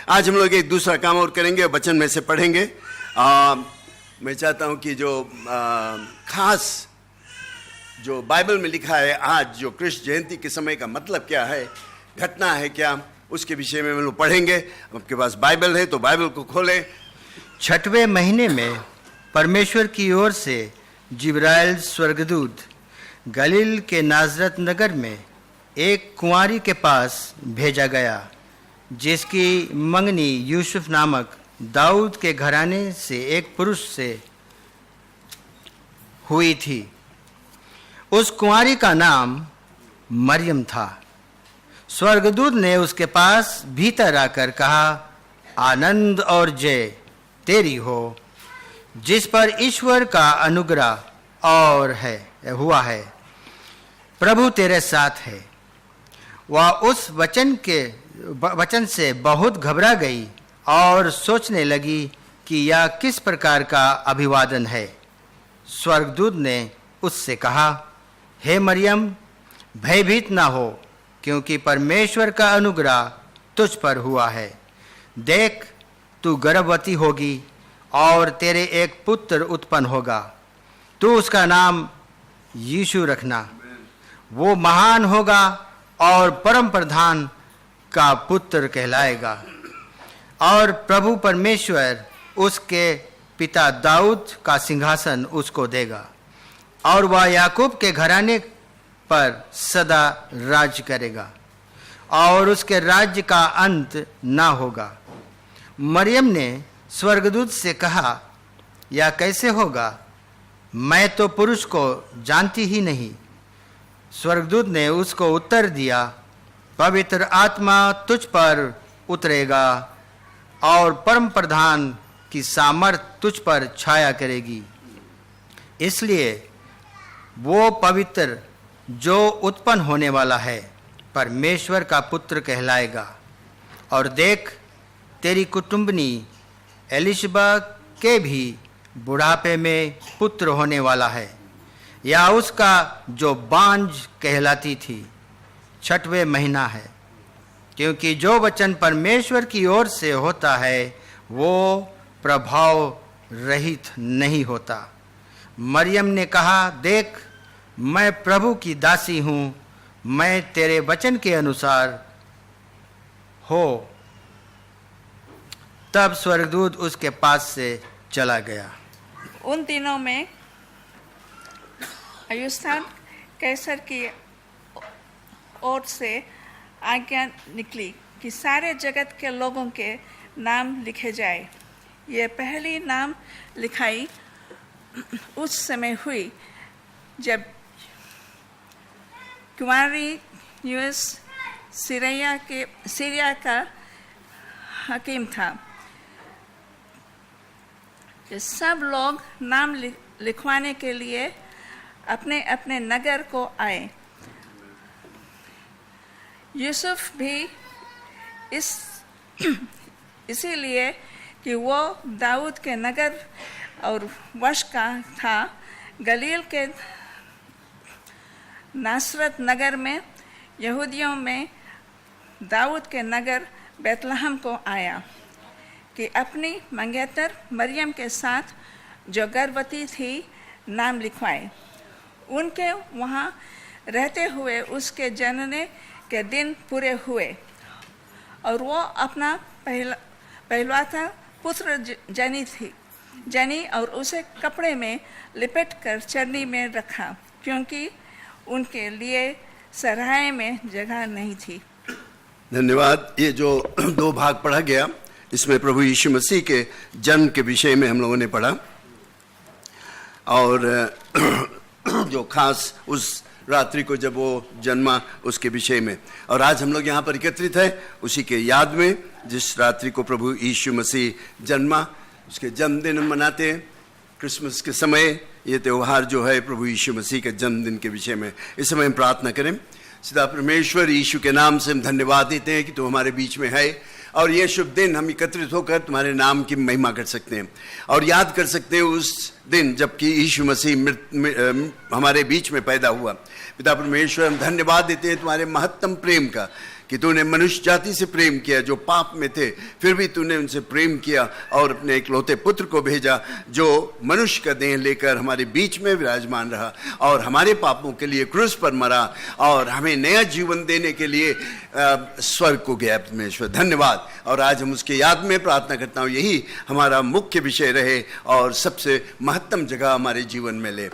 आज हम लोग एक दूसरा काम और करेंगे, वचन में से पढ़ेंगे। मैं चाहता हूं कि जो खास जो बाइबल में लिखा है, आज जो कृष्ण जयंती के समय का मतलब क्या है, घटना है क्या, उसके विषय में हम लोग पढ़ेंगे। आपके पास बाइबल है तो बाइबल को खोलें। 6वें महीने में परमेश्वर की ओर से जिब्राइल स्वर्गदूत गलील के नाजरत नगर में एक कुंवारी के पास भेजा गया, जिसकी मंगनी यूसुफ नामक दाऊद के घराने से एक पुरुष से हुई थी। उस कुंवारी का नाम मरियम था। स्वर्गदूत ने उसके पास भीतर आकर कहा, आनंद और जय तेरी हो, जिस पर ईश्वर का अनुग्रह और हुआ है, प्रभु तेरे साथ है। वह उस वचन से बहुत घबरा गई और सोचने लगी कि यह किस प्रकार का अभिवादन है। स्वर्गदूत ने उससे कहा, हे मरियम, भयभीत ना हो, क्योंकि परमेश्वर का अनुग्रह तुझ पर हुआ है। देख, तू गर्भवती होगी और तेरे एक पुत्र उत्पन्न होगा। तू उसका नाम यीशु रखना। वो महान होगा और परम प्रधान का पुत्र कहलाएगा, और प्रभु परमेश्वर उसके पिता दाऊद का सिंहासन उसको देगा, और वह याकूब के घराने पर सदा राज करेगा, और उसके राज्य का अंत ना होगा। मरियम ने स्वर्गदूत से कहा, यह कैसे होगा? मैं तो पुरुष को जानती ही नहीं। स्वर्गदूत ने उसको उत्तर दिया, पवित्र आत्मा तुझ पर उतरेगा और परम प्रधान की सामर्थ तुझ पर छाया करेगी। इसलिए वो पवित्र जो उत्पन्न होने वाला है परमेश्वर का पुत्र कहलाएगा। और देख, तेरी कुटुंबनी एलिशबा के भी बुढ़ापे में पुत्र होने वाला है, या उसका जो बांझ कहलाती थी 6वें महीना है, क्योंकि जो वचन परमेश्वर की ओर से होता है वो प्रभाव रहित नहीं होता। मरियम ने कहा, देख, मैं प्रभु की दासी हूँ, मैं तेरे वचन के अनुसार हो। तब स्वर्गदूत उसके पास से चला गया। उन दिनों में अयुस्तान कैसर की ओर से आज्ञा निकली कि सारे जगत के लोगों के नाम लिखे जाए। ये पहली नाम लिखाई उस समय हुई जब कुंवारी यूएस सीरिया का हकीम था। ये सब लोग नाम लिखवाने के लिए अपने अपने नगर को आए। यूसुफ भी इसीलिए कि वो दाऊद के नगर और वश का था। गलील के नासरत नगर में यहूदियों में दाऊद के नगर बैतलहम को आया कि अपनी मंगेतर मरियम के साथ जो गर्भवती थी नाम लिखवाए। उनके वहाँ रहते हुए उसके जनने के दिन पूरे हुए, और वो अपना पहलवाता पुत्र जनी और उसे कपड़े में लिपट कर चरनी में रखा, क्योंकि उनके लिए सराय में जगह नहीं थी। धन्यवाद। ये जो 2 भाग पढ़ा गया, इसमें प्रभु यीशु मसीह के जन्म के विषय में हम लोगों ने पढ़ा, और जो खास उस रात्रि को जब वो जन्मा उसके विषय में। और आज हम लोग यहाँ पर एकत्रित हैं उसी के याद में, जिस रात्रि को प्रभु यीशु मसीह जन्मा, उसके जन्मदिन हम मनाते हैं। क्रिसमस के समय ये त्यौहार जो है प्रभु यीशु मसीह के जन्मदिन के विषय में। इस समय हम प्रार्थना करें। सीधा परमेश्वर यीशु के नाम से हम धन्यवाद देते हैं कि तू हमारे बीच में है, और ये शुभ दिन हम एकत्रित होकर तुम्हारे नाम की महिमा कर सकते हैं और याद कर सकते हैं उस दिन जबकि यीशु मसीह हमारे बीच में पैदा हुआ। पिता परमेश्वर, हम धन्यवाद देते हैं तुम्हारे महत्तम प्रेम का कि तूने मनुष्य जाति से प्रेम किया जो पाप में थे, फिर भी तूने उनसे प्रेम किया और अपने इकलौते पुत्र को भेजा जो मनुष्य का देह लेकर हमारे बीच में विराजमान रहा और हमारे पापों के लिए क्रूस पर मरा और हमें नया जीवन देने के लिए स्वर्ग को गया। परमेश्वर धन्यवाद। और आज हम उसके याद में प्रार्थना करता हूँ यही हमारा मुख्य विषय रहे और सबसे महत्तम जगह हमारे जीवन में ले।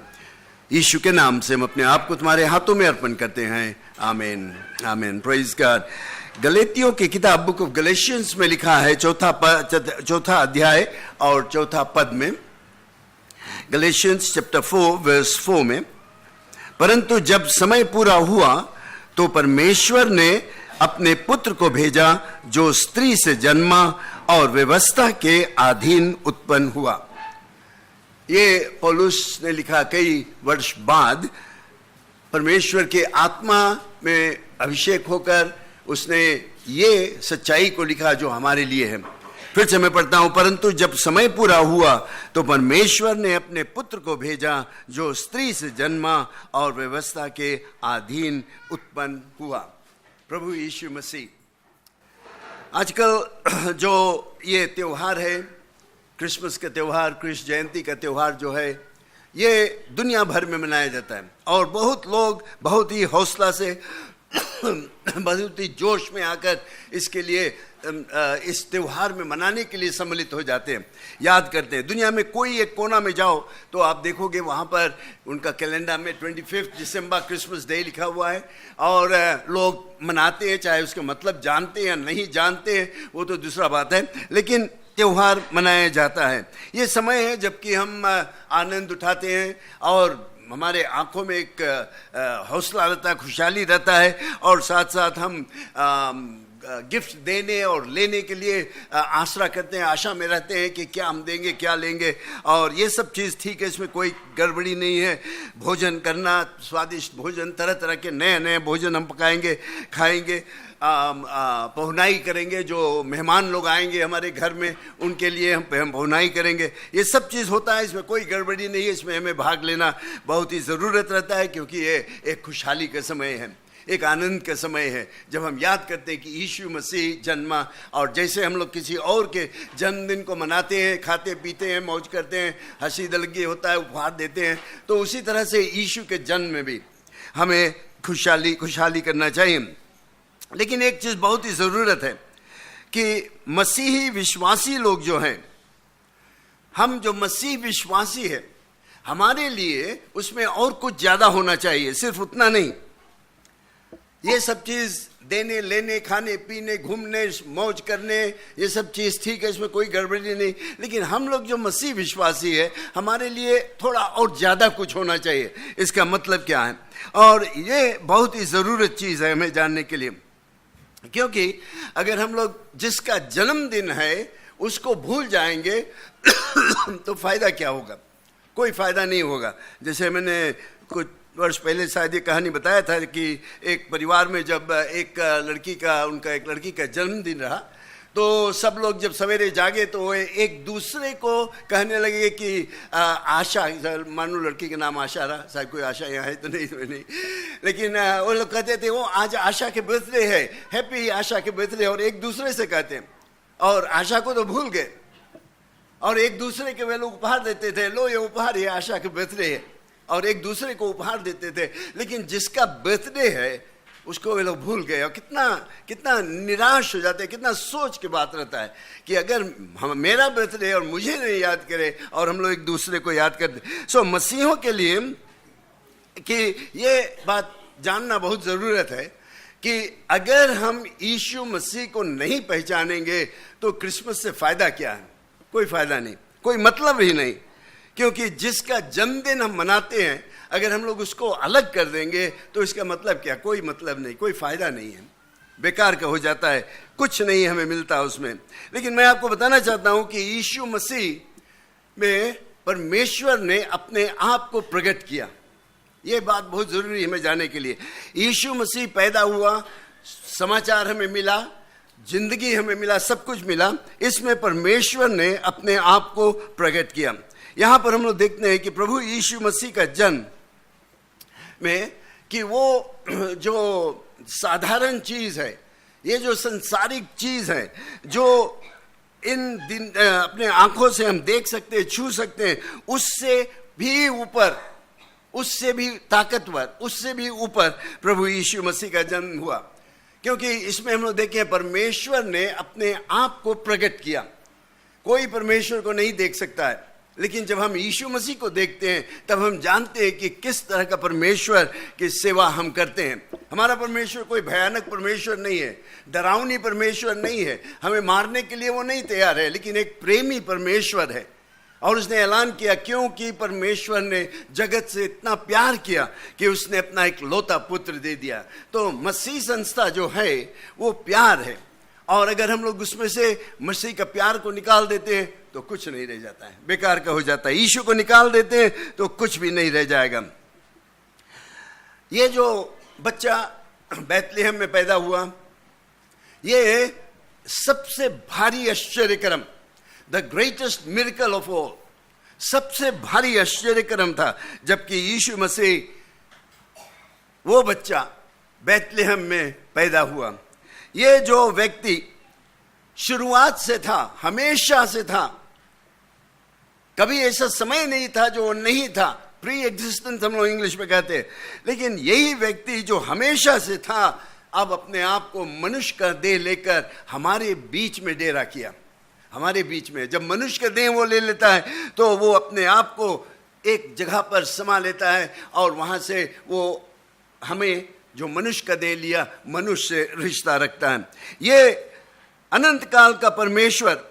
यीशु के नाम से हम अपने आप को तुम्हारे हाथों में अर्पण करते हैं। आमीन, आमीन, प्रेज गॉड। गलेतियों की किताब बुक ऑफ गलेशियंस में लिखा है चौथा अध्याय और चौथा पद में, गलेशियंस चैप्टर 4 वर्स 4 में, परंतु जब समय पूरा हुआ तो परमेश्वर ने अपने पुत्र को भेजा जो स्त्री से जन्मा और व्यवस्था के अधीन उत्पन्न हुआ। ये पौलुस ने लिखा कई वर्ष बाद, परमेश्वर के आत्मा में अभिषेक होकर उसने ये सच्चाई को लिखा जो हमारे लिए है। फिर से मैं पढ़ता हूं, परंतु जब समय पूरा हुआ तो परमेश्वर ने अपने पुत्र को भेजा जो स्त्री से जन्मा और व्यवस्था के अधीन उत्पन्न हुआ। प्रभु यीशु मसीह। आजकल जो ये त्योहार है, क्रिसमस का त्योहार, कृष्ण जयंती का त्योहार जो है, ये दुनिया भर में मनाया जाता है और बहुत लोग बहुत ही हौसला से बहुत ही जोश में आकर इसके लिए इस त्योहार में मनाने के लिए सम्मिलित हो जाते हैं, याद करते हैं। दुनिया में कोई एक कोना में जाओ तो आप देखोगे वहाँ पर उनका कैलेंडर में 25 दिसंबर क्रिसमस डे लिखा हुआ है और लोग मनाते हैं, चाहे उसका मतलब जानते हैं या नहीं जानते हैं वो तो दूसरा बात है, लेकिन त्योहार मनाया जाता है। ये समय है जबकि हम आनंद उठाते हैं और हमारे आंखों में एक हौसला रहता है, खुशहाली रहता है और साथ साथ हम गिफ्ट देने और लेने के लिए आशा करते हैं, आशा में रहते हैं कि क्या हम देंगे, क्या लेंगे, और ये सब चीज़ ठीक है, इसमें कोई गड़बड़ी नहीं है। भोजन करना, स्वादिष्ट भोजन, तरह तरह के नए नए भोजन हम पकाएंगे, खाएंगे, पहुनाई करेंगे, जो मेहमान लोग आएंगे हमारे घर में उनके लिए हम पहुनाई करेंगे। ये सब चीज़ होता है, इसमें कोई गड़बड़ी नहीं है, इसमें हमें भाग लेना बहुत ही ज़रूरत रहता है क्योंकि ये एक खुशहाली का समय है, एक आनंद का समय है जब हम याद करते हैं कि यीशु मसीह जन्मा। और जैसे हम लोग किसी और के जन्मदिन को मनाते हैं, खाते पीते हैं, मौज करते हैं, हंसी दलगी होता है, उपहार देते हैं, तो उसी तरह से यीशु के जन्म में भी हमें खुशहाली करना चाहिए। लेकिन एक चीज़ बहुत ही ज़रूरत है कि मसीही विश्वासी लोग जो हैं, हम जो मसीह विश्वासी है, हमारे लिए उसमें और कुछ ज़्यादा होना चाहिए, सिर्फ उतना नहीं। ये सब चीज़ देने लेने, खाने पीने, घूमने, मौज करने, ये सब चीज़ ठीक है, इसमें कोई गड़बड़ी नहीं, लेकिन हम लोग जो मसीह विश्वासी है हमारे लिए थोड़ा और ज़्यादा कुछ होना चाहिए। इसका मतलब क्या है? और ये बहुत ही ज़रूरत चीज़ है हमें जानने के लिए, क्योंकि अगर हम लोग जिसका जन्मदिन है उसको भूल जाएंगे तो फ़ायदा क्या होगा? कोई फ़ायदा नहीं होगा। जैसे मैंने कुछ वर्ष पहले शायद ये कहानी बताया था कि एक परिवार में जब एक लड़की का जन्मदिन रहा तो सब लोग जब सवेरे जागे तो वो एक दूसरे को कहने लगे कि आशा, मान लो लड़की का नाम आशा रहा, शायद कोई आशा यहाँ है तो नहीं, लेकिन वो लोग कहते थे वो आज आशा के बर्थडे है, हैप्पी आशा के बर्थडे, और एक दूसरे से कहते हैं, और आशा को तो भूल गए और एक दूसरे के वे लोग उपहार देते थे, लो ये उपहार, ये आशा के बर्थडे है, और एक दूसरे को उपहार देते थे। लेकिन जिसका बर्थडे है उसको वे लोग भूल गए, और कितना निराश हो जाते हैं, कितना सोच के बात रहता है कि अगर मेरा बर्थडे और मुझे नहीं याद करे और हम लोग एक दूसरे को याद करते। सो मसीहों के लिए कि ये बात जानना बहुत ज़रूरत है कि अगर हम यीशु मसीह को नहीं पहचानेंगे तो क्रिसमस से फ़ायदा क्या है? कोई फ़ायदा नहीं, कोई मतलब ही नहीं, क्योंकि जिसका जन्मदिन हम मनाते हैं अगर हम लोग उसको अलग कर देंगे तो इसका मतलब क्या? कोई मतलब नहीं, कोई फ़ायदा नहीं है, बेकार का हो जाता है, कुछ नहीं हमें मिलता उसमें। लेकिन मैं आपको बताना चाहता हूं कि यीशु मसीह में परमेश्वर ने अपने आप को प्रकट किया। ये बात बहुत ज़रूरी है हमें जानने के लिए। यीशु मसीह पैदा हुआ, समाचार हमें मिला, जिंदगी हमें मिला, सब कुछ मिला, इसमें परमेश्वर ने अपने आप को प्रकट किया। यहाँ पर हम लोग देखते हैं कि प्रभु यीशु मसीह का जन्म में कि वो जो साधारण चीज़ है ये जो संसारिक चीज है, जो इन दिन अपने आंखों से हम देख सकते हैं, छू सकते हैं, उससे भी ऊपर, उससे भी ताकतवर, उससे भी ऊपर प्रभु यीशु मसीह का जन्म हुआ। क्योंकि इसमें हम लोग देखें, परमेश्वर ने अपने आप को प्रकट किया। कोई परमेश्वर को नहीं देख सकता है, लेकिन जब हम यीशु मसीह को देखते हैं तब हम जानते हैं कि किस तरह का परमेश्वर की सेवा हम करते हैं। हमारा परमेश्वर कोई भयानक परमेश्वर नहीं है, डरावनी परमेश्वर नहीं है, हमें मारने के लिए वो नहीं तैयार है, लेकिन एक प्रेमी परमेश्वर है। और उसने ऐलान किया, क्योंकि परमेश्वर ने जगत से इतना प्यार किया कि उसने अपना एक लौता पुत्र दे दिया। तो मसीह संस्था जो है वो प्यार है, और अगर हम लोग उसमें से मसीह का प्यार को निकाल देते हैं तो कुछ नहीं रह जाता है, बेकार का हो जाता है। यीशु को निकाल देते हैं तो कुछ भी नहीं रह जाएगा। ये जो बच्चा बैतलहम में पैदा हुआ, ये सबसे भारी आश्चर्यक्रम, the greatest miracle of all, सबसे भारी आश्चर्यक्रम था। जबकि यीशु मसीह वो बच्चा बैतलहम में पैदा हुआ। ये जो व्यक्ति शुरुआत से था, हमेशा से था, कभी ऐसा समय नहीं था जो वो नहीं था, प्री एग्जिस्टेंस हम लोग इंग्लिश में कहते हैं। लेकिन यही व्यक्ति जो हमेशा से था, अब अपने आप को मनुष्य का देह लेकर हमारे बीच में डेरा किया। हमारे बीच में जब मनुष्य का देह वो ले लेता है तो वो अपने आप को एक जगह पर समा लेता है, और वहां से वो हमें जो मनुष्य का देह लिया, मनुष्य से रिश्ता रखता है। ये अनंत काल का परमेश्वर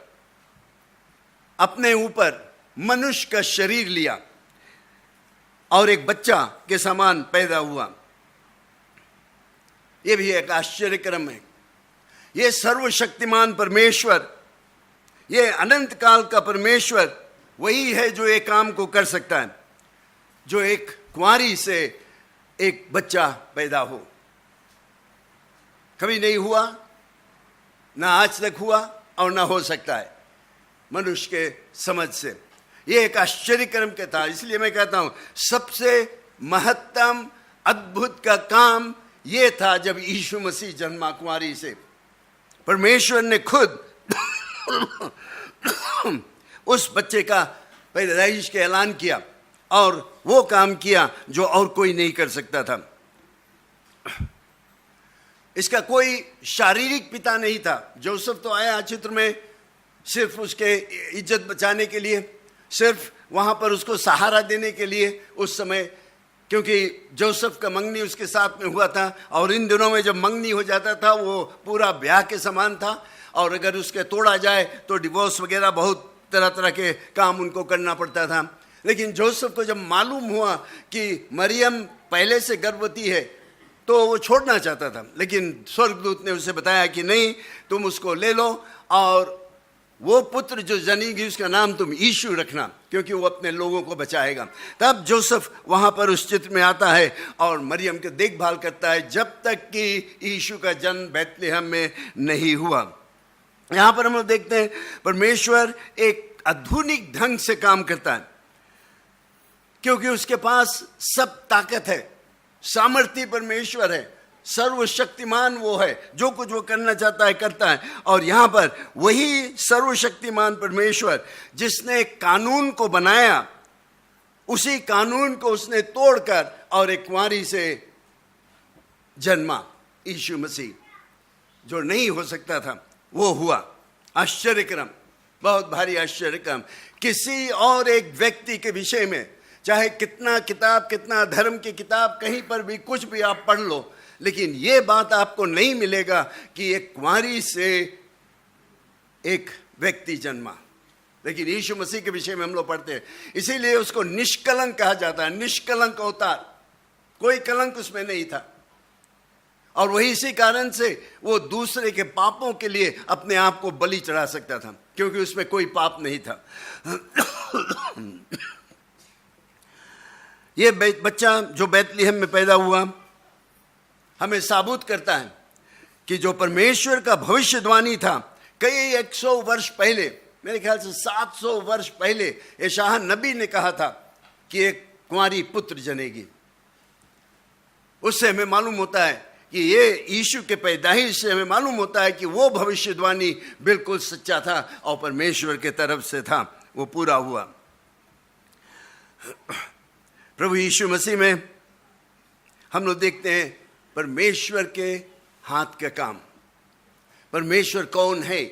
अपने ऊपर मनुष्य का शरीर लिया और एक बच्चा के समान पैदा हुआ। यह भी एक आश्चर्यक्रम है। ये सर्वशक्तिमान परमेश्वर, ये अनंत काल का परमेश्वर वही है जो एक काम को कर सकता है, जो एक कुंवारी से एक बच्चा पैदा हो। कभी नहीं हुआ, ना आज तक हुआ, और ना हो सकता है मनुष्य के समझ से। ये एक आश्चर्यक्रम के था। इसलिए मैं कहता हूं सबसे महत्तम अद्भुत का काम ये था जब यीशु मसीह जन्मा कुंवारी से। परमेश्वर ने खुद उस बच्चे का पैदाइश का ऐलान किया और वो काम किया जो और कोई नहीं कर सकता था। इसका कोई शारीरिक पिता नहीं था। जोसेफ तो आया चित्र में सिर्फ उसके इज्जत बचाने के लिए, सिर्फ वहां पर उसको सहारा देने के लिए उस समय, क्योंकि जोसेफ का मंगनी उसके साथ में हुआ था, और इन दिनों में जब मंगनी हो जाता था वो पूरा ब्याह के समान था, और अगर उसके तोड़ा जाए तो डिवोर्स वगैरह बहुत तरह तरह के काम उनको करना पड़ता था। लेकिन जोसेफ को जब मालूम हुआ कि मरियम पहले से गर्भवती है तो वो छोड़ना चाहता था, लेकिन स्वर्गदूत ने उसे बताया कि नहीं, तुम उसको ले लो और वो पुत्र जो जनेगी उसका नाम तुम यीशु रखना, क्योंकि वो अपने लोगों को बचाएगा। तब जोसेफ वहां पर उस चित्र में आता है और मरियम की देखभाल करता है जब तक कि यीशु का जन्म बैतलहम में नहीं हुआ। यहां पर हम लोग देखते हैं परमेश्वर एक आधुनिक ढंग से काम करता है, क्योंकि उसके पास सब ताकत है, सामर्थ्य परमेश्वर है, सर्वशक्तिमान वो है, जो कुछ वो करना चाहता है करता है। और यहां पर वही सर्वशक्तिमान परमेश्वर जिसने कानून को बनाया, उसी कानून को उसने तोड़कर और एक कुंवारी से जन्मा यीशु मसीह। जो नहीं हो सकता था वो हुआ। आश्चर्यक्रम, बहुत भारी आश्चर्यक्रम। किसी और एक व्यक्ति के विषय में चाहे कितना किताब, कितना धर्म की किताब, कहीं पर भी कुछ भी आप पढ़ लो, लेकिन ये बात आपको नहीं मिलेगा कि एक कुंवारी से एक व्यक्ति जन्मा। लेकिन यीशु मसीह के विषय में हम लोग पढ़ते हैं, इसीलिए उसको निष्कलंक कहा जाता है। निष्कलंक अवतार, कोई कलंक उसमें नहीं था, और वही इसी कारण से वो दूसरे के पापों के लिए अपने आप को बलि चढ़ा सकता था, क्योंकि उसमें कोई पाप नहीं था। ये बच्चा जो बैतलहम में पैदा हुआ हमें साबुत करता है कि जो परमेश्वर का भविष्यवाणी था कई 100 वर्ष पहले, मेरे ख्याल से 700 वर्ष पहले यशायाह नबी ने कहा था कि एक कुंवारी पुत्र जनेगी। उससे हमें मालूम होता है कि ये यीशु के पैदाइश से हमें मालूम होता है कि वो भविष्यवाणी बिल्कुल सच्चा था और परमेश्वर के तरफ से था, वो पूरा हुआ। प्रभु यीशु मसीह में हम लोग देखते हैं परमेश्वर के हाथ का काम। परमेश्वर कौन है,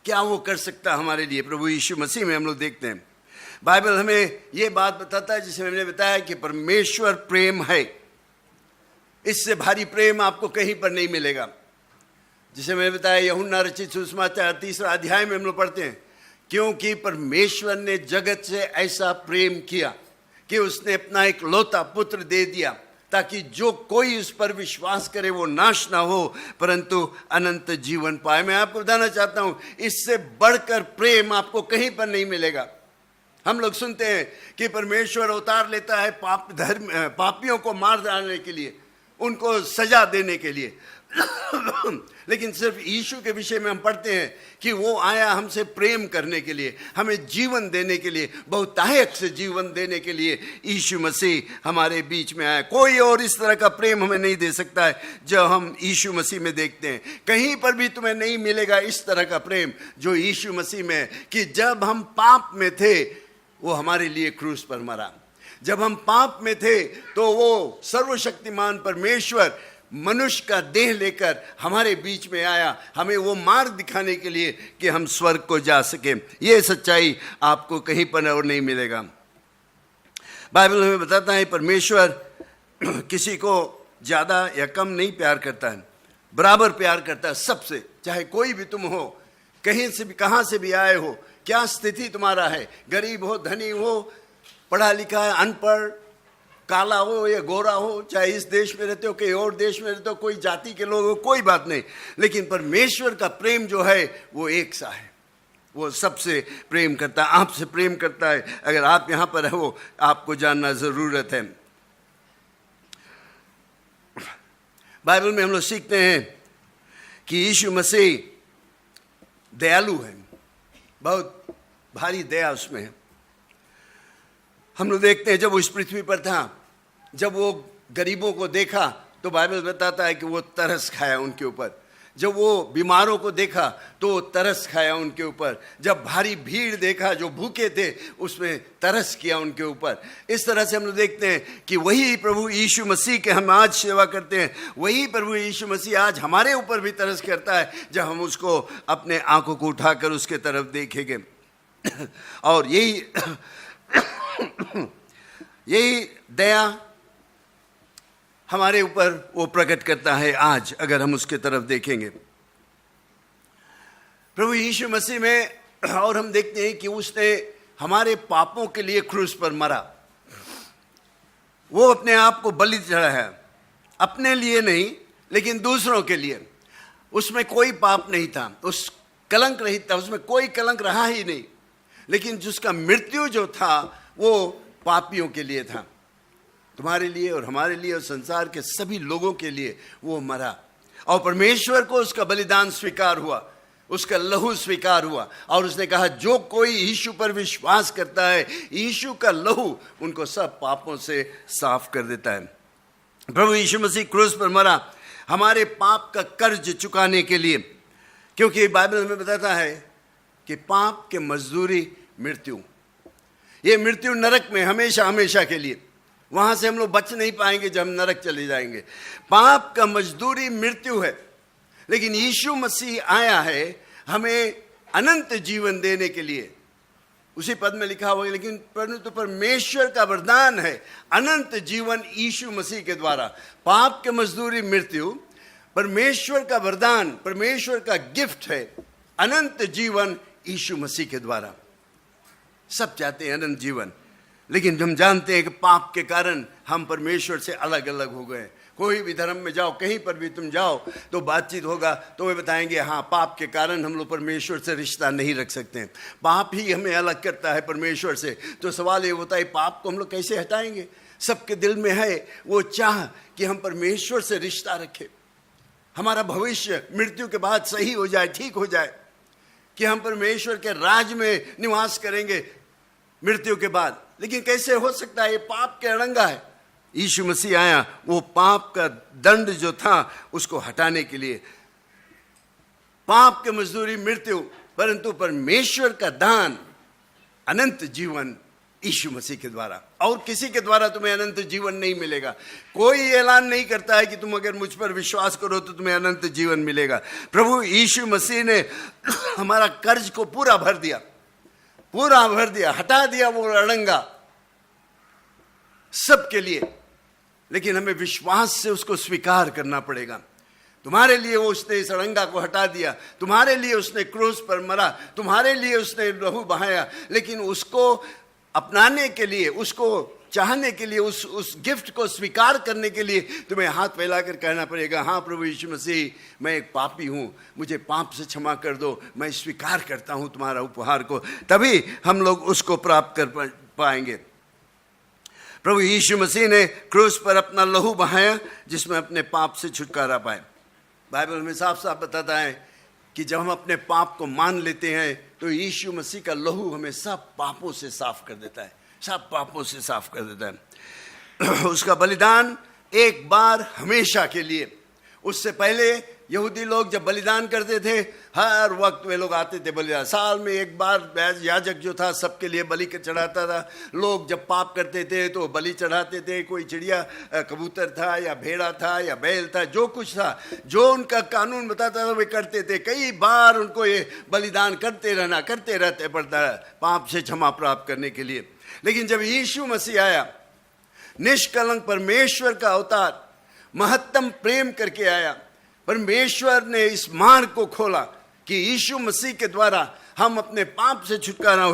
क्या वो कर सकता हमारे लिए, प्रभु यीशु मसीह में हम लोग देखते हैं। बाइबल हमें ये बात बताता है, जिसे मैंने बताया कि परमेश्वर प्रेम है। इससे भारी प्रेम आपको कहीं पर नहीं मिलेगा। जिसे मैंने बताया यूहन्ना रचित सुसमाचार 3 अध्याय में हम लोग पढ़ते हैं, क्योंकि परमेश्वर ने जगत से ऐसा प्रेम किया कि उसने अपना एक लौता पुत्र दे दिया, ताकि जो कोई उस पर विश्वास करे वो नाश ना हो परंतु अनंत जीवन पाए। मैं आपको बताना चाहता हूं, इससे बढ़कर प्रेम आपको कहीं पर नहीं मिलेगा। हम लोग सुनते हैं कि परमेश्वर अवतार लेता है पापियों को मार डालने के लिए, उनको सजा देने के लिए। लेकिन सिर्फ यीशु के विषय में हम पढ़ते हैं कि वो आया हमसे प्रेम करने के लिए, हमें जीवन देने के लिए, बहुतायत से जीवन देने के लिए यीशु मसीह हमारे बीच में आया। कोई और इस तरह का प्रेम हमें नहीं दे सकता है जो हम यीशु मसीह में देखते हैं। कहीं पर भी तुम्हें नहीं मिलेगा इस तरह का प्रेम जो यीशु मसीह में है, कि जब हम पाप में थे वो हमारे लिए क्रूस पर मरा। जब हम पाप में थे तो वो सर्वशक्तिमान परमेश्वर मनुष्य का देह लेकर हमारे बीच में आया, हमें वो मार्ग दिखाने के लिए कि हम स्वर्ग को जा सके। ये सच्चाई आपको कहीं पर और नहीं मिलेगा। बाइबल हमें बताता है परमेश्वर किसी को ज़्यादा या कम नहीं प्यार करता है, बराबर प्यार करता है सबसे। चाहे कोई भी तुम हो, कहीं से भी, कहाँ से भी आए हो, क्या स्थिति तुम्हारा है, गरीब हो, धनी हो, पढ़ा लिखा है, अनपढ़, काला हो या गोरा हो, चाहे इस देश में रहते हो कहीं और देश में रहते हो, कोई जाति के लोग हो, कोई बात नहीं। लेकिन परमेश्वर का प्रेम जो है वो एक सा है। वो सबसे प्रेम करता है, आपसे प्रेम करता है। अगर आप यहाँ पर हो, आपको जानना जरूरत है। बाइबल में हम लोग सीखते हैं कि यीशु मसीह दयालु है, बहुत भारी दया उसमें है। हम लोग देखते हैं जब वो इस पृथ्वी पर था, जब वो गरीबों को देखा तो बाइबल बताता है कि वो तरस खाया उनके ऊपर। जब वो बीमारों को देखा तो तरस खाया उनके ऊपर। जब भारी भीड़ देखा, जो भूखे थे, उसमें तरस किया उनके ऊपर। इस तरह से हम लोग देखते हैं कि वही प्रभु यीशु मसीह के हम आज सेवा करते हैं, वही प्रभु यीशु मसीह आज हमारे ऊपर भी तरस करता है जब हम उसको अपने आंखों को उठाकर उसके तरफ देखेंगे। और यही दया हमारे ऊपर वो प्रकट करता है आज, अगर हम उसके तरफ देखेंगे। प्रभु यीशु मसीह में और हम देखते हैं कि उसने हमारे पापों के लिए क्रूस पर मरा। वो अपने आप को बलि चढ़ाया, अपने लिए नहीं लेकिन दूसरों के लिए। उसमें कोई पाप नहीं था, उस कलंक रहित था, उसमें कोई कलंक रहा ही नहीं। लेकिन जिसका मृत्यु जो था वो पापियों के लिए था, तुम्हारे लिए और हमारे लिए और संसार के सभी लोगों के लिए वो मरा। और परमेश्वर को उसका बलिदान स्वीकार हुआ, उसका लहू स्वीकार हुआ। और उसने कहा जो कोई यीशु पर विश्वास करता है, यीशु का लहू उनको सब पापों से साफ कर देता है। प्रभु यीशु मसीह क्रूस पर मरा हमारे पाप का कर्ज चुकाने के लिए, क्योंकि बाइबल हमें बताता है कि पाप के मजदूरी मृत्यु। ये मृत्यु नरक में हमेशा हमेशा के लिए, वहां से हम लोग बच नहीं पाएंगे जब हम नरक चले जाएंगे। पाप का मजदूरी मृत्यु है, लेकिन यीशु मसीह आया है हमें अनंत जीवन देने के लिए। उसी पद में लिखा हुआ है, लेकिन परंतु परमेश्वर का वरदान है अनंत जीवन यीशु मसीह के द्वारा। पाप के मजदूरी मृत्यु, परमेश्वर का वरदान, परमेश्वर का गिफ्ट है अनंत जीवन यीशु मसीह के द्वारा। सब चाहते हैं अनंत जीवन, लेकिन हम जानते हैं कि पाप के कारण हम परमेश्वर से अलग अलग हो गए। कोई भी धर्म में जाओ, कहीं पर भी तुम जाओ तो बातचीत होगा तो वे बताएंगे हाँ पाप के कारण हम लोग परमेश्वर से रिश्ता नहीं रख सकते हैं, पाप ही हमें अलग करता है परमेश्वर से। तो सवाल ये होता है पाप को हम लोग कैसे हटाएंगे? सबके दिल में है वो चाह कि हम परमेश्वर से रिश्ता रखें, हमारा भविष्य मृत्यु के बाद सही हो जाए, ठीक हो जाए, कि हम परमेश्वर के राज में निवास करेंगे मृत्यु के बाद। लेकिन कैसे हो सकता है? ये पाप के अड़ंगा है, यीशु मसीह आया वो पाप का दंड जो था उसको हटाने के लिए। पाप की मजदूरी मृत्यु, परंतु परमेश्वर का दान अनंत जीवन यीशु मसीह के द्वारा। और किसी के द्वारा तुम्हें अनंत जीवन नहीं मिलेगा। कोई ऐलान नहीं करता है कि तुम अगर मुझ पर विश्वास करो तो तुम्हें अनंत जीवन मिलेगा। प्रभु यीशु मसीह ने हमारा कर्ज को पूरा भर दिया, हटा दिया वो अड़ंगा सबके लिए। लेकिन हमें विश्वास से उसको स्वीकार करना पड़ेगा। तुम्हारे लिए वो उसने इस अड़ंगा को हटा दिया, तुम्हारे लिए उसने क्रूस पर मरा, तुम्हारे लिए उसने लहू बहाया। लेकिन उसको अपनाने के लिए, उसको चाहने के लिए, उस गिफ्ट को स्वीकार करने के लिए तुम्हें हाथ फैलाकर कहना पड़ेगा, हाँ प्रभु यीशु मसीह, मैं एक पापी हूँ, मुझे पाप से क्षमा कर दो, मैं स्वीकार करता हूँ तुम्हारा उपहार को। तभी हम लोग उसको प्राप्त कर पाएंगे। प्रभु यीशु मसीह ने क्रूस पर अपना लहू बहाया जिसमें अपने पाप से छुटकारा पाए। बाइबल में साफ साफ बताता है कि जब हम अपने पाप को मान लेते हैं तो यीशु मसीह का लहू हमें सब पापों से साफ कर देता है, सब पापों से साफ कर देता है। उसका बलिदान एक बार हमेशा के लिए। उससे पहले यहूदी लोग जब बलिदान करते थे, हर वक्त वे लोग आते थे बलिदान। साल में एक बार याजक जो था सबके लिए बलि चढ़ाता था। लोग जब पाप करते थे तो बलि चढ़ाते थे। कोई चिड़िया, कबूतर था या भेड़ा था या बैल था, जो कुछ था, जो उनका कानून बताता था वे करते थे। कई बार उनको ये बलिदान करते रहते पड़ता है पाप से क्षमा प्राप्त करने के लिए। लेकिन जब यीशु मसीह आया, निष्कलंक परमेश्वर का अवतार, महत्तम प्रेम करके आया, परमेश्वर ने इस मार्ग को खोला कि यीशु मसीह के द्वारा हम अपने पाप से छुटकारा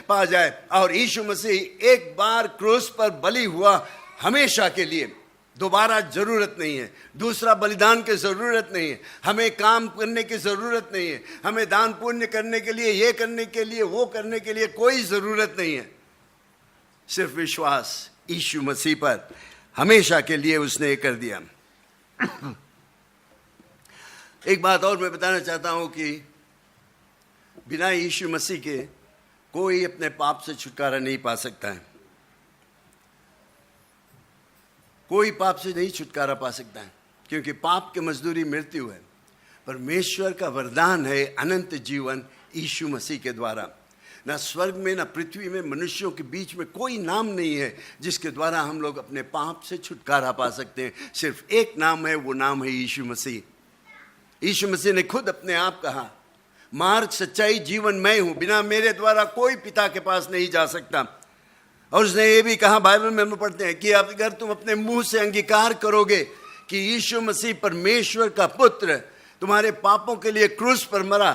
पा जाए। और यीशु मसीह एक बार क्रूस पर बलि हुआ हमेशा के लिए। दोबारा जरूरत नहीं है, दूसरा बलिदान की जरूरत नहीं है, हमें काम करने की जरूरत नहीं है, हमें दान पुण्य करने के लिए, ये करने के लिए, वो करने के लिए कोई जरूरत नहीं है। सिर्फ विश्वास यीशु मसीह पर हमेशा के लिए उसने कर दिया। एक बात और मैं बताना चाहता हूं कि बिना यीशु मसीह के कोई अपने पाप से छुटकारा नहीं पा सकता है। कोई पाप से नहीं छुटकारा पा सकता है, क्योंकि पाप की मजदूरी मृत्यु है। परमेश्वर का वरदान है अनंत जीवन यीशु मसीह के द्वारा। ना स्वर्ग में ना पृथ्वी में मनुष्यों के बीच में कोई नाम नहीं है जिसके द्वारा हम लोग अपने पाप से छुटकारा पा सकते हैं। सिर्फ एक नाम है, वो नाम है यीशु मसीह। यीशु मसीह ने खुद अपने आप कहा, मार्ग, सच्चाई, जीवन मैं हूं, बिना मेरे द्वारा कोई पिता के पास नहीं जा सकता। और उसने ये भी कहा, बाइबल में हम पढ़ते हैं कि अगर तुम अपने मुंह से अंगीकार करोगे कि यीशु मसीह परमेश्वर का पुत्र तुम्हारे पापों के लिए क्रूस पर मरा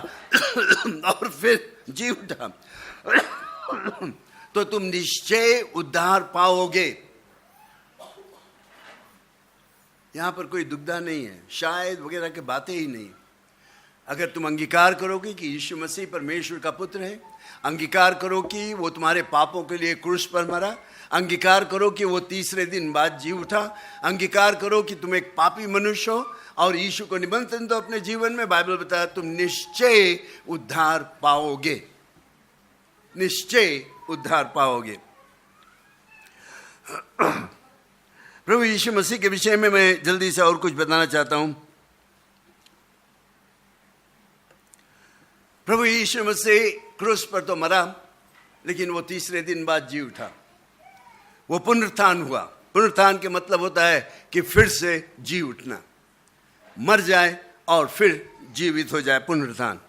और फिर जी उठा, तो तुम निश्चय उद्धार पाओगे। यहां पर कोई दुविधा नहीं है, शायद वगैरह की बातें ही नहीं। अगर तुम अंगीकार करोगे कि यीशु मसीह परमेश्वर का पुत्र है, अंगीकार करो कि वो तुम्हारे पापों के लिए क्रूस पर मरा, अंगीकार करो कि वो तीसरे दिन बाद जी उठा, अंगीकार करो कि तुम एक पापी मनुष्य हो और यीशु को निमंत्रण दो अपने जीवन में, बाइबल बताया तुम निश्चय उद्धार पाओगे, निश्चय उद्धार पाओगे। प्रभु यीशु मसीह के विषय में मैं जल्दी से और कुछ बताना चाहता हूं। प्रभु यीशु मसीह क्रूस पर तो मरा, लेकिन वो तीसरे दिन बाद जी उठा। वो पुनरुत्थान हुआ। पुनरुत्थान के मतलब होता है कि फिर से जी उठना, मर जाए और फिर जीवित हो जाए, पुनरुत्थान।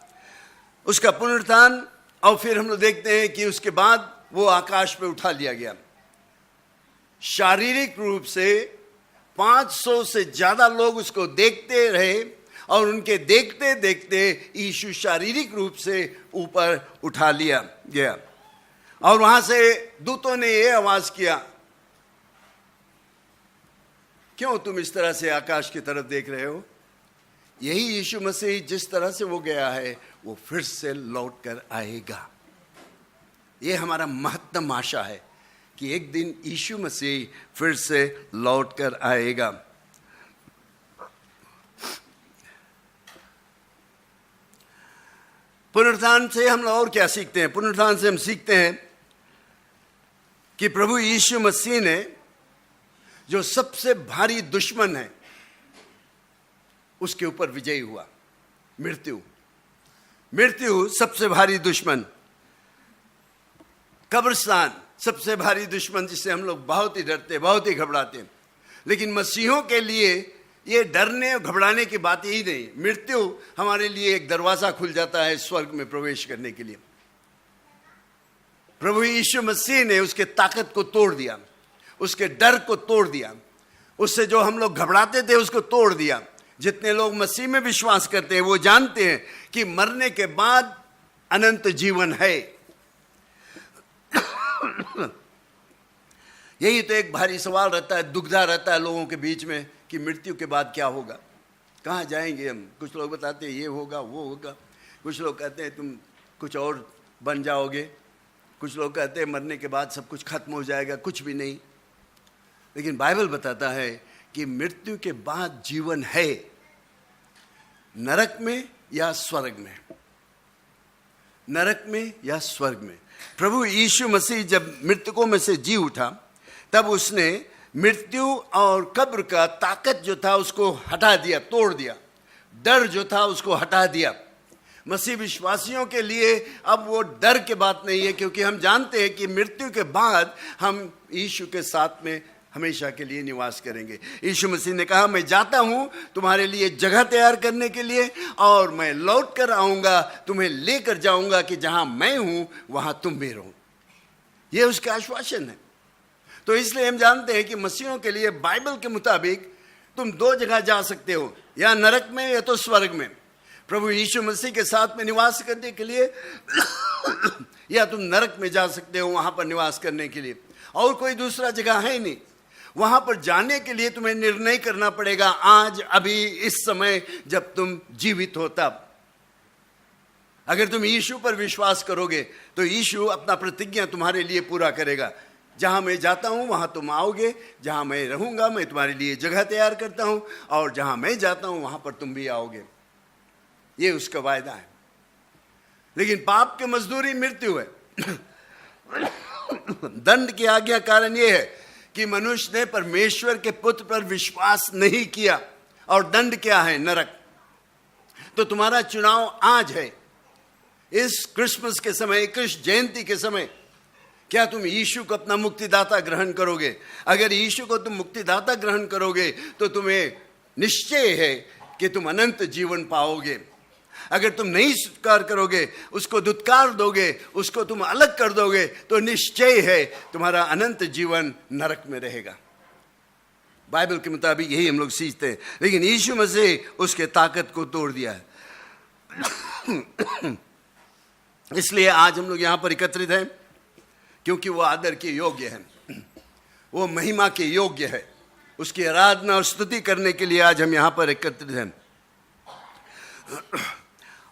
उसका पुनरुत्थान, और फिर हम लोग देखते हैं कि उसके बाद वो आकाश पे उठा लिया गया। शारीरिक रूप से 500 से ज्यादा लोग उसको देखते रहे और उनके देखते देखते यीशु शारीरिक रूप से ऊपर उठा लिया गया। और वहां से दूतों ने ये आवाज किया, क्यों तुम इस तरह से आकाश की तरफ देख रहे हो? यही यीशु मसीह जिस तरह से वो गया है वो फिर से लौट कर आएगा। ये हमारा महत्तम आशा है कि एक दिन यीशु मसीह फिर से लौट कर आएगा। पुनरुत्थान से हम और क्या सीखते हैं? पुनरुत्थान से हम सीखते हैं कि प्रभु यीशु मसीह ने जो सबसे भारी दुश्मन है, उसके ऊपर विजयी हुआ। मृत्यु, मृत्यु सबसे भारी दुश्मन, कब्रिस्तान सबसे भारी दुश्मन, जिससे हम लोग बहुत ही डरते, बहुत ही घबराते हैं। लेकिन मसीहों के लिए ये डरने और घबराने की बात ही नहीं। मृत्यु हमारे लिए एक दरवाजा खुल जाता है स्वर्ग में प्रवेश करने के लिए। प्रभु यीशु मसीह ने उसके ताकत को तोड़ दिया, उसके डर को तोड़ दिया, उससे जो हम लोग घबराते थे उसको तोड़ दिया। जितने लोग मसीह में विश्वास करते हैं वो जानते हैं कि मरने के बाद अनंत जीवन है। यही तो एक भारी सवाल रहता है, दुविधा रहता है लोगों के बीच में कि मृत्यु के बाद क्या होगा, कहाँ जाएंगे हम। कुछ लोग बताते हैं ये होगा वो होगा, कुछ लोग कहते हैं तुम कुछ और बन जाओगे, कुछ लोग कहते हैं मरने के बाद सब कुछ खत्म हो जाएगा, कुछ भी नहीं। लेकिन बाइबल बताता है कि मृत्यु के बाद जीवन है, नरक में या स्वर्ग में, नरक में या स्वर्ग में। प्रभु यीशु मसीह जब मृतकों में से जी उठा, तब उसने मृत्यु और कब्र का ताकत जो था उसको हटा दिया, तोड़ दिया। डर जो था उसको हटा दिया। मसीह विश्वासियों के लिए अब वो डर की बात नहीं है, क्योंकि हम जानते हैं कि मृत्यु के बाद हम यीशु के साथ में हमेशा के लिए निवास करेंगे। यीशु मसीह ने कहा, मैं जाता हूं तुम्हारे लिए जगह तैयार करने के लिए, और मैं लौट कर आऊंगा, तुम्हें लेकर जाऊंगा कि जहां मैं हूं वहां तुम भी रहो। यह उसका आश्वासन है। तो इसलिए हम जानते हैं कि मसीहों के लिए बाइबल के मुताबिक तुम दो जगह जा सकते हो, या नरक में या तो स्वर्ग में, प्रभु यीशु मसीह के साथ में निवास करने के लिए, या तुम नरक में जा सकते हो वहां पर निवास करने के लिए। और कोई दूसरा जगह है ही नहीं। वहां पर जाने के लिए तुम्हें निर्णय करना पड़ेगा आज, अभी, इस समय जब तुम जीवित हो तब। अगर तुम यीशु पर विश्वास करोगे तो यीशु अपना प्रतिज्ञा तुम्हारे लिए पूरा करेगा। जहां मैं जाता हूं वहां तुम आओगे, जहां मैं रहूंगा मैं तुम्हारे लिए जगह तैयार करता हूं, और जहां मैं जाता हूं वहां पर तुम भी आओगे। ये उसका वायदा है। लेकिन पाप की मजदूरी मृत्यु है। दंड की आज्ञा कारण यह है कि मनुष्य ने परमेश्वर के पुत्र पर विश्वास नहीं किया, और दंड क्या है? नरक। तो तुम्हारा चुनाव आज है, इस क्रिसमस के समय, कृष्ण जयंती के समय, क्या तुम यीशु को अपना मुक्तिदाता ग्रहण करोगे? अगर यीशु को तुम मुक्तिदाता ग्रहण करोगे तो तुम्हें निश्चय है कि तुम अनंत जीवन पाओगे। अगर तुम नहीं स्वीकार करोगे, उसको दुत्कार दोगे, उसको तुम अलग कर दोगे, तो निश्चय है तुम्हारा अनंत जीवन नरक में रहेगा। बाइबल के मुताबिक यही हम लोग सीखते हैं। लेकिन यीशु मसीह उसके ताकत को तोड़ दिया है। इसलिए आज हम लोग यहां पर एकत्रित हैं, क्योंकि वो आदर के योग्य है, वो महिमा के योग्य है। उसकी आराधना और स्तुति करने के लिए आज हम यहां पर एकत्रित हैं।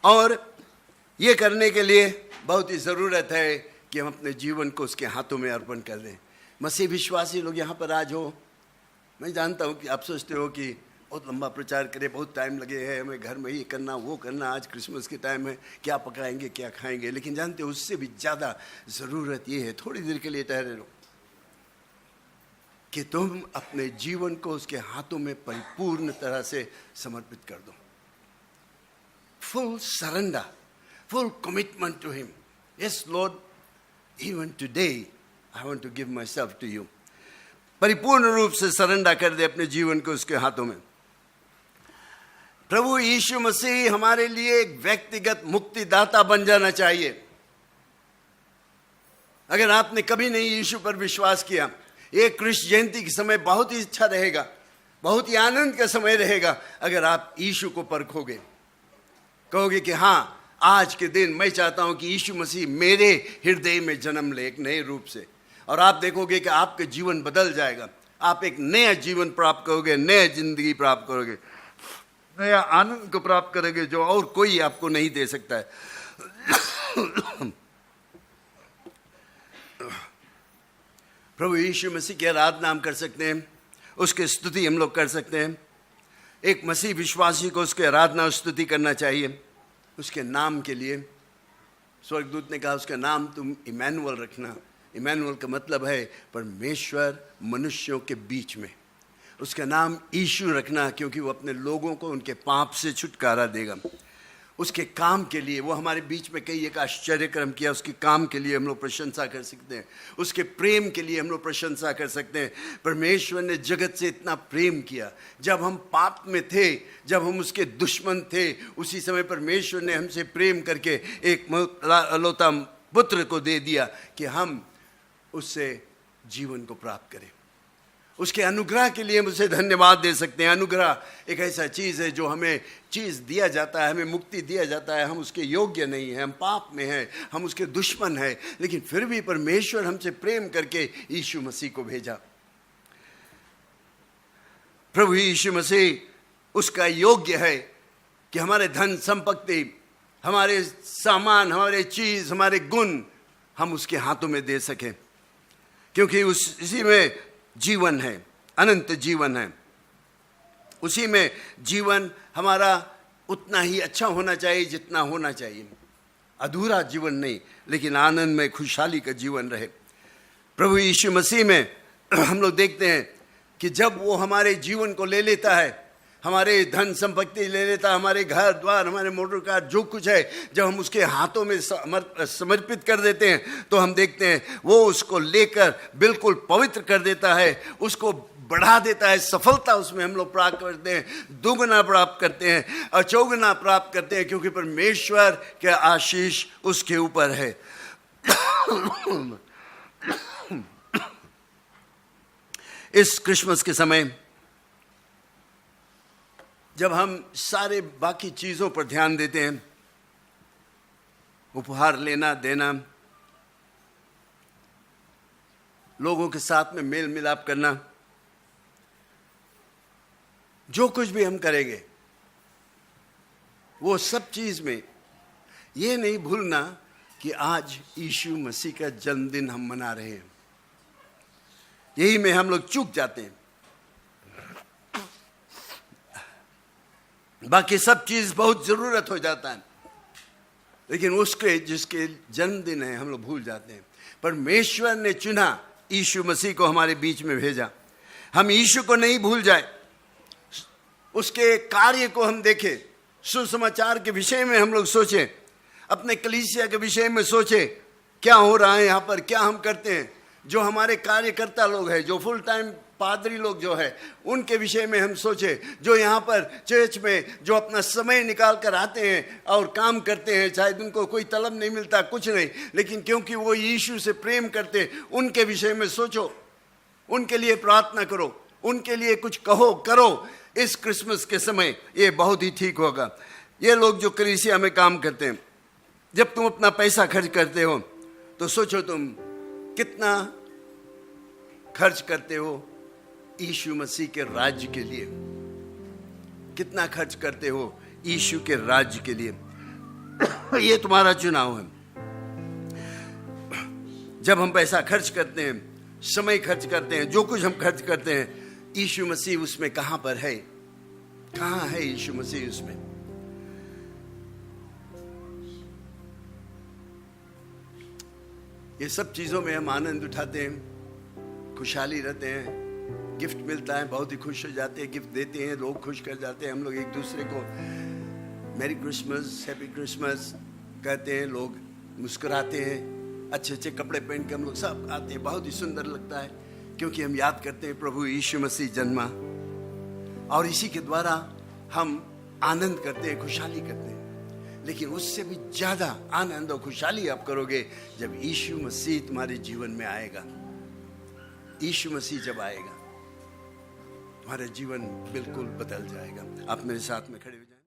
और ये करने के लिए बहुत ही ज़रूरत है कि हम अपने जीवन को उसके हाथों में अर्पण कर दें। मसीह विश्वासी लोग यहाँ पर आज हो, मैं जानता हूँ कि आप सोचते हो कि बहुत लंबा प्रचार करे, बहुत टाइम लगे है, हमें घर में ही करना, वो करना, आज क्रिसमस के टाइम है, क्या पकाएंगे क्या खाएंगे। लेकिन जानते हो उससे भी ज़्यादा ज़रूरत ये है, थोड़ी देर के लिए ठहरे रहो, कि तुम अपने जीवन को उसके हाथों में परिपूर्ण तरह से समर्पित कर दो। Full surrender, full commitment to Him. Yes, Lord, even today I want to give myself to you. परिपूर्ण रूप से सरेंडर कर दे अपने जीवन को उसके हाथों में। प्रभु यीशु मसीह हमारे लिए एक व्यक्तिगत मुक्तिदाता बन जाना चाहिए। अगर आपने कभी नहीं यीशु पर विश्वास किया, ये कृष्ण जयंती के समय बहुत ही अच्छा रहेगा, बहुत ही आनंद का समय रहेगा अगर आप यीशु को परखोगे, कहोगे कि हाँ, आज के दिन मैं चाहता हूं कि यीशु मसीह मेरे हृदय में जन्म ले एक नए रूप से। और आप देखोगे कि आपका जीवन बदल जाएगा, आप एक नया जीवन प्राप्त करोगे, नया जिंदगी प्राप्त करोगे, नया आनंद को प्राप्त करोगे जो और कोई आपको नहीं दे सकता है। प्रभु यीशु मसीह की आराधना हम कर सकते हैं, उसकी स्तुति हम लोग कर सकते हैं। एक मसीह विश्वासी को उसके आराधना और स्तुति करना चाहिए उसके नाम के लिए। स्वर्गदूत ने कहा उसका नाम तुम इमैनुअल रखना। इमैनुअल का मतलब है परमेश्वर मनुष्यों के बीच में। उसका नाम यीशु रखना, क्योंकि वो अपने लोगों को उनके पाप से छुटकारा देगा। उसके काम के लिए वो हमारे बीच में कई एक आश्चर्य कर्म किया, उसके काम के लिए हम लोग प्रशंसा कर सकते हैं, उसके प्रेम के लिए हम लोग प्रशंसा कर सकते हैं। परमेश्वर ने जगत से इतना प्रेम किया, जब हम पाप में थे, जब हम उसके दुश्मन थे, उसी समय परमेश्वर ने हमसे प्रेम करके एक इकलौता पुत्र को दे दिया कि हम उससे जीवन को प्राप्त करें। उसके अनुग्रह के लिए हम उसे धन्यवाद दे सकते हैं। अनुग्रह एक ऐसा चीज़ है जो हमें चीज़ दिया जाता है, हमें मुक्ति दिया जाता है। हम उसके योग्य नहीं हैं, हम पाप में हैं, हम उसके दुश्मन हैं, लेकिन फिर भी परमेश्वर हमसे प्रेम करके यीशु मसीह को भेजा। प्रभु यीशु मसीह उसका योग्य है कि हमारे धन संपत्ति, हमारे सामान, हमारे चीज़, हमारे गुण हम उसके हाथों में दे सकें, क्योंकि उसी में जीवन है, अनंत जीवन है। उसी में जीवन हमारा उतना ही अच्छा होना चाहिए जितना होना चाहिए, अधूरा जीवन नहीं, लेकिन आनंद में खुशहाली का जीवन रहे। प्रभु यीशु मसीह में हम लोग देखते हैं कि जब वो हमारे जीवन को ले लेता है, हमारे धन संपत्ति ले लेता है, हमारे घर द्वार, हमारे मोटर कार, जो कुछ है, जब हम उसके हाथों में समर्पित कर देते हैं, तो हम देखते हैं वो उसको लेकर बिल्कुल पवित्र कर देता है, उसको बढ़ा देता है। सफलता उसमें हम लोग प्राप्त करते हैं, दुगना प्राप्त करते हैं, अचौगुना प्राप्त करते हैं, क्योंकि परमेश्वर के आशीष उसके ऊपर है। इस क्रिसमस के समय जब हम सारे बाकी चीज़ों पर ध्यान देते हैं, उपहार लेना देना, लोगों के साथ में मेल मिलाप करना, जो कुछ भी हम करेंगे, वो सब चीज़ में ये नहीं भूलना कि आज यीशु मसीह का जन्मदिन हम मना रहे हैं। यही में हम लोग चूक जाते हैं। बाकी सब चीज़ बहुत ज़रूरत हो जाता है, लेकिन उसके जिसके जन्मदिन है हम लोग भूल जाते हैं। परमेश्वर ने चुना, यीशु मसीह को हमारे बीच में भेजा। हम यीशु को नहीं भूल जाए, उसके कार्य को हम देखें, सुसमाचार के विषय में हम लोग सोचें, अपने कलीसिया के विषय में सोचें, क्या हो रहा है यहाँ पर, क्या हम करते हैं। जो हमारे कार्यकर्ता लोग हैं, जो फुल टाइम पादरी लोग जो है, उनके विषय में हम सोचें। जो यहाँ पर चर्च में जो अपना समय निकाल कर आते हैं और काम करते हैं, शायद उनको कोई तलब नहीं मिलता, कुछ नहीं, लेकिन क्योंकि वो यीशु से प्रेम करते हैं, उनके विषय में सोचो, उनके लिए प्रार्थना करो, उनके लिए कुछ कहो करो। इस क्रिसमस के समय ये बहुत ही ठीक होगा। ये लोग जो कलीसिया में काम करते हैं, जब तुम अपना पैसा खर्च करते हो तो सोचो तुम कितना खर्च करते हो यीशु मसीह के राज्य के लिए, कितना खर्च करते हो यीशु के राज्य के लिए। ये तुम्हारा चुनाव है। जब हम पैसा खर्च करते हैं, समय खर्च करते हैं, जो कुछ हम खर्च करते हैं, यीशु मसीह उसमें कहां पर है? कहां है यीशु मसीह उसमें? ये सब चीजों में हम आनंद उठाते हैं, खुशहाली रहते हैं, गिफ्ट मिलता है, बहुत ही खुश हो जाते हैं, गिफ्ट देते हैं, लोग खुश कर जाते हैं। हम लोग एक दूसरे को मैरी क्रिसमस, हैप्पी क्रिसमस कहते हैं, लोग मुस्कुराते हैं, अच्छे अच्छे कपड़े पहन के हम लोग सब आते हैं, बहुत ही सुंदर लगता है, क्योंकि हम याद करते हैं प्रभु यीशु मसीह जन्मा, और इसी के द्वारा हम आनंद करते हैं, खुशहाली करते हैं। लेकिन उससे भी ज़्यादा आनंद और खुशहाली आप करोगे जब यीशु मसीह तुम्हारे जीवन में आएगा। यीशु मसीह जब आएगा, तुम्हारा जीवन बिल्कुल बदल जाएगा। आप मेरे साथ में खड़े हो जाएं।